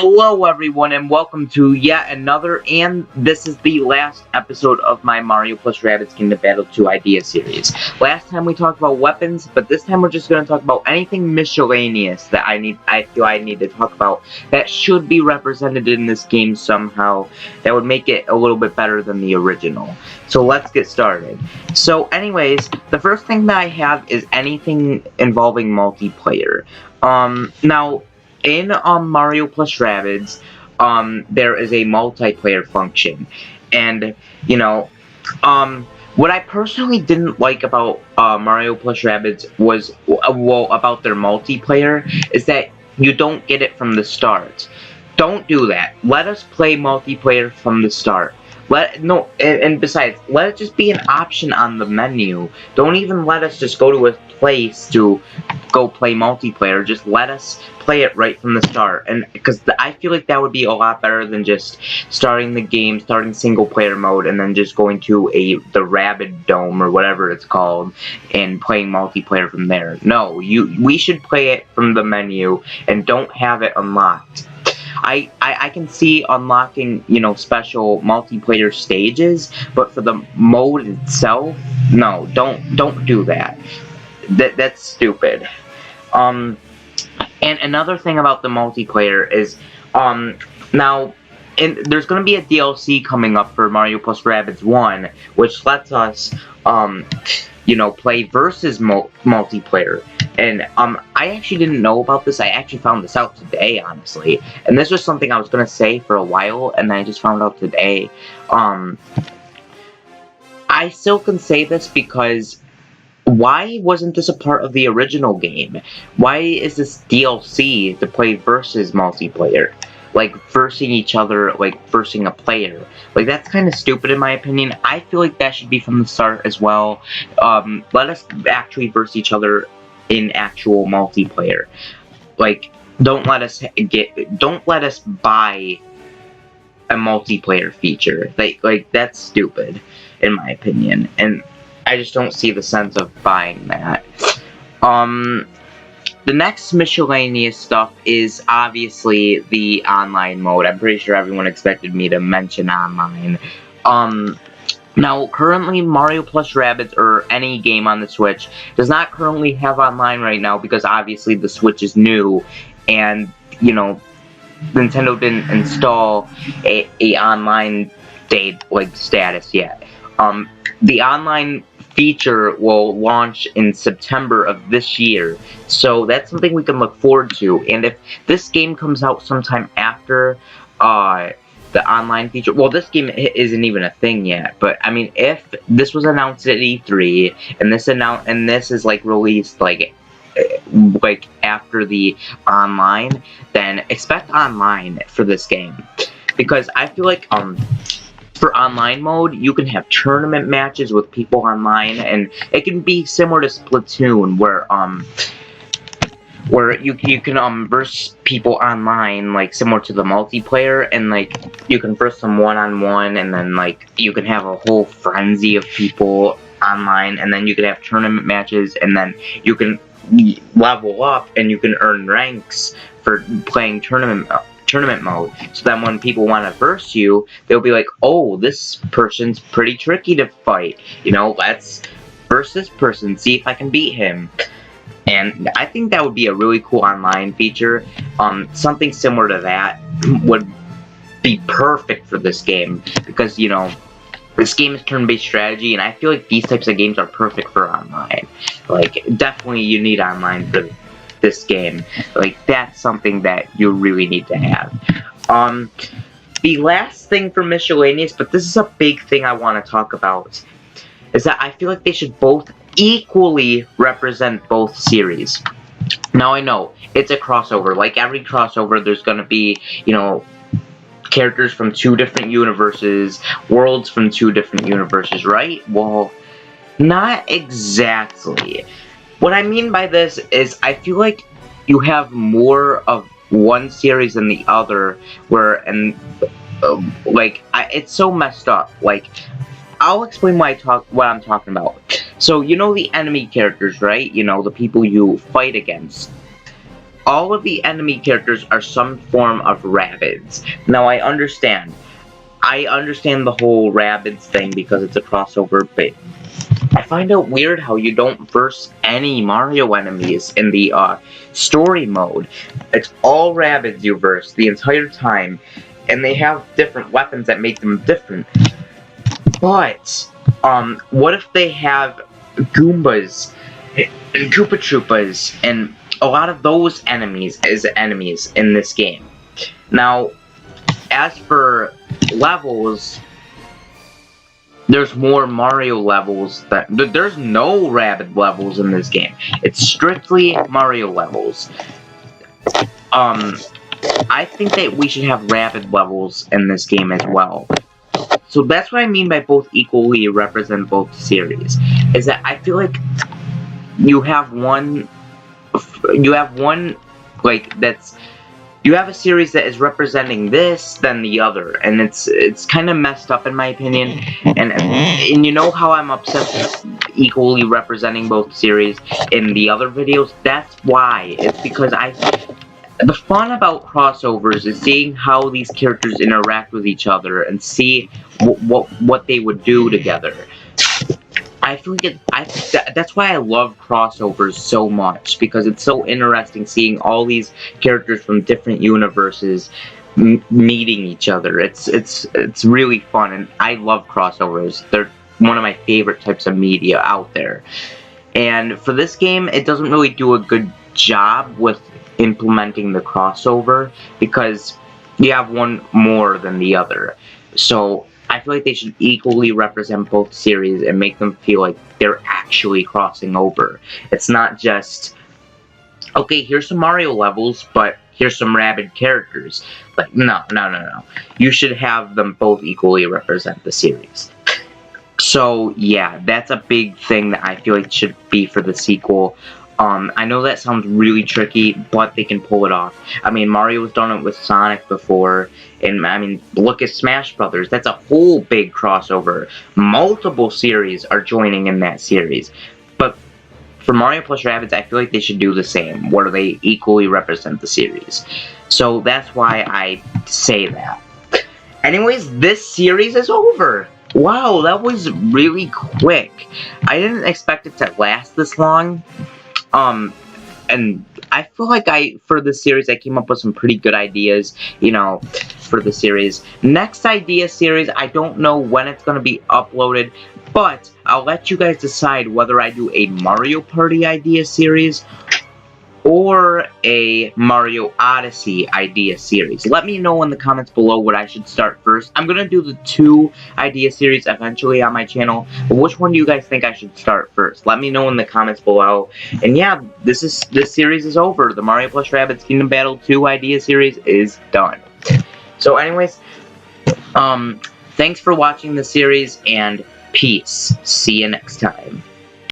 Hello everyone and welcome to yet another, and this is the last episode of my Mario plus Rabbids Kingdom Battle 2 idea series. Last time we talked about weapons, but this time we're just going to talk about anything miscellaneous that I feel I need to talk about that should be represented in this game somehow that would make it a little bit better than the original. So let's get started. So anyways, the first thing that I have is anything involving multiplayer. Now, in Mario plus Rabbids, there is a multiplayer function, and what I personally didn't like about Mario plus Rabbids was about their multiplayer is that you don't get it from the start. Don't do that. Let us play multiplayer from the start. And besides, let it just be an option on the menu. Don't even let us just go to a place to go play multiplayer. Just let us play it right from the start, and because I feel like that would be a lot better than just starting the game, starting single player mode, and then just going to the Rabbid Dome or whatever it's called and playing multiplayer from there. No, we should play it from the menu and don't have it unlocked. I can see unlocking, special multiplayer stages, but for the mode itself, no, don't do that. That's stupid. And another thing about the multiplayer is, now, there's going to be a DLC coming up for Mario plus Rabbids 1, which lets us, play versus multiplayer. And I actually didn't know about this. I actually found this out today, honestly. And this was something I was going to say for a while, and then I just found out today. I still can say this because why wasn't this a part of the original game? Why is this DLC to play versus multiplayer? Like, versing each other, like, versing a player. Like, that's kind of stupid in my opinion. I feel like that should be from the start as well. Let us actually verse each other in actual multiplayer. Like, don't let us buy a multiplayer feature. Like that's stupid in my opinion, and I just don't see the sense of buying that. The next miscellaneous stuff is obviously the online mode. I'm pretty sure everyone expected me to mention online. Now, currently, Mario plus Rabbids, or any game on the Switch, does not currently have online right now because obviously the Switch is new, and, Nintendo didn't install a online status yet. The online feature will launch in September of this year, so that's something we can look forward to. And if this game comes out sometime after the online feature, well, this game isn't even a thing yet, but I mean, if this was announced at E3 and this is released after the online, then expect online for this game, because I feel like for online mode, you can have tournament matches with people online, and it can be similar to Splatoon, where you can verse people online, like similar to the multiplayer, and you can verse them one-on-one, and then you can have a whole frenzy of people online, and then you can have tournament matches, and then you can level up and you can earn ranks for playing tournament mode. So then when people want to verse you, they'll be like, oh, this person's pretty tricky to fight, let's verse this person, see if I can beat him. And I think that would be a really cool online feature. Something similar to that would be perfect for this game, because this game is turn-based strategy, and I feel like these types of games are perfect for online. Definitely you need online for this game. That's something that you really need to have. The last thing for miscellaneous, but this is a big thing I want to talk about, is that I feel like they should both equally represent both series. Now, I know it's a crossover. Like every crossover, there's gonna be, characters from two different universes, worlds from two different universes, right? Well, not exactly. What I mean by this is I feel like you have more of one series than the other, it's so messed up. I'll explain what I'm talking about. So, the enemy characters, right? The people you fight against. all of the enemy characters are some form of Rabbids. Now I understand the whole Rabbids thing because it's a crossover, but I find it weird how you don't verse any Mario enemies in the story mode. It's all Rabbids you verse the entire time, and they have different weapons that make them different. But, what if they have Goombas, and Koopa Troopas, and a lot of those enemies as enemies in this game? Now, as for levels, there's more Mario levels there's no Rabbid levels in this game. It's strictly Mario levels. I think that we should have Rabbid levels in this game as well. So that's what I mean by both equally represent both series. Is that I feel like you have one like that's you have a series that is representing this than the other, and it's kind of messed up in my opinion. And you know how I'm obsessed with equally representing both series in the other videos? That's why. It's because the fun about crossovers is seeing how these characters interact with each other and see what they would do together. I feel like that's why I love crossovers so much, because it's so interesting seeing all these characters from different universes meeting each other. It's really fun, and I love crossovers. They're one of my favorite types of media out there. And for this game, it doesn't really do a good job with implementing the crossover because you have one more than the other. So I feel like they should equally represent both series and make them feel like they're actually crossing over. It's not just, okay, here's some Mario levels, but here's some Rabid characters. Like, no. You should have them both equally represent the series. So, yeah, that's a big thing that I feel like should be for the sequel. I know that sounds really tricky, but they can pull it off. I mean, Mario's done it with Sonic before, and I mean, look at Smash Brothers. That's a whole big crossover. Multiple series are joining in that series. But for Mario plus Rabbids, I feel like they should do the same, where they equally represent the series. So that's why I say that. Anyways, this series is over. Wow, that was really quick. I didn't expect it to last this long. And I feel like for this series, I came up with some pretty good ideas, you know, for the series. Next idea series, I don't know when it's going to be uploaded, but I'll let you guys decide whether I do a Mario Party idea series or a Mario Odyssey idea series. Let me know in the comments below what I should start first. I'm gonna do the 2 idea series eventually on my channel, but which one do you guys think I should start first? Let me know in the comments below. And yeah, this series is over. The Mario plus Rabbids Kingdom Battle 2 idea series is done. So anyways, thanks for watching the series, and peace. See you next time.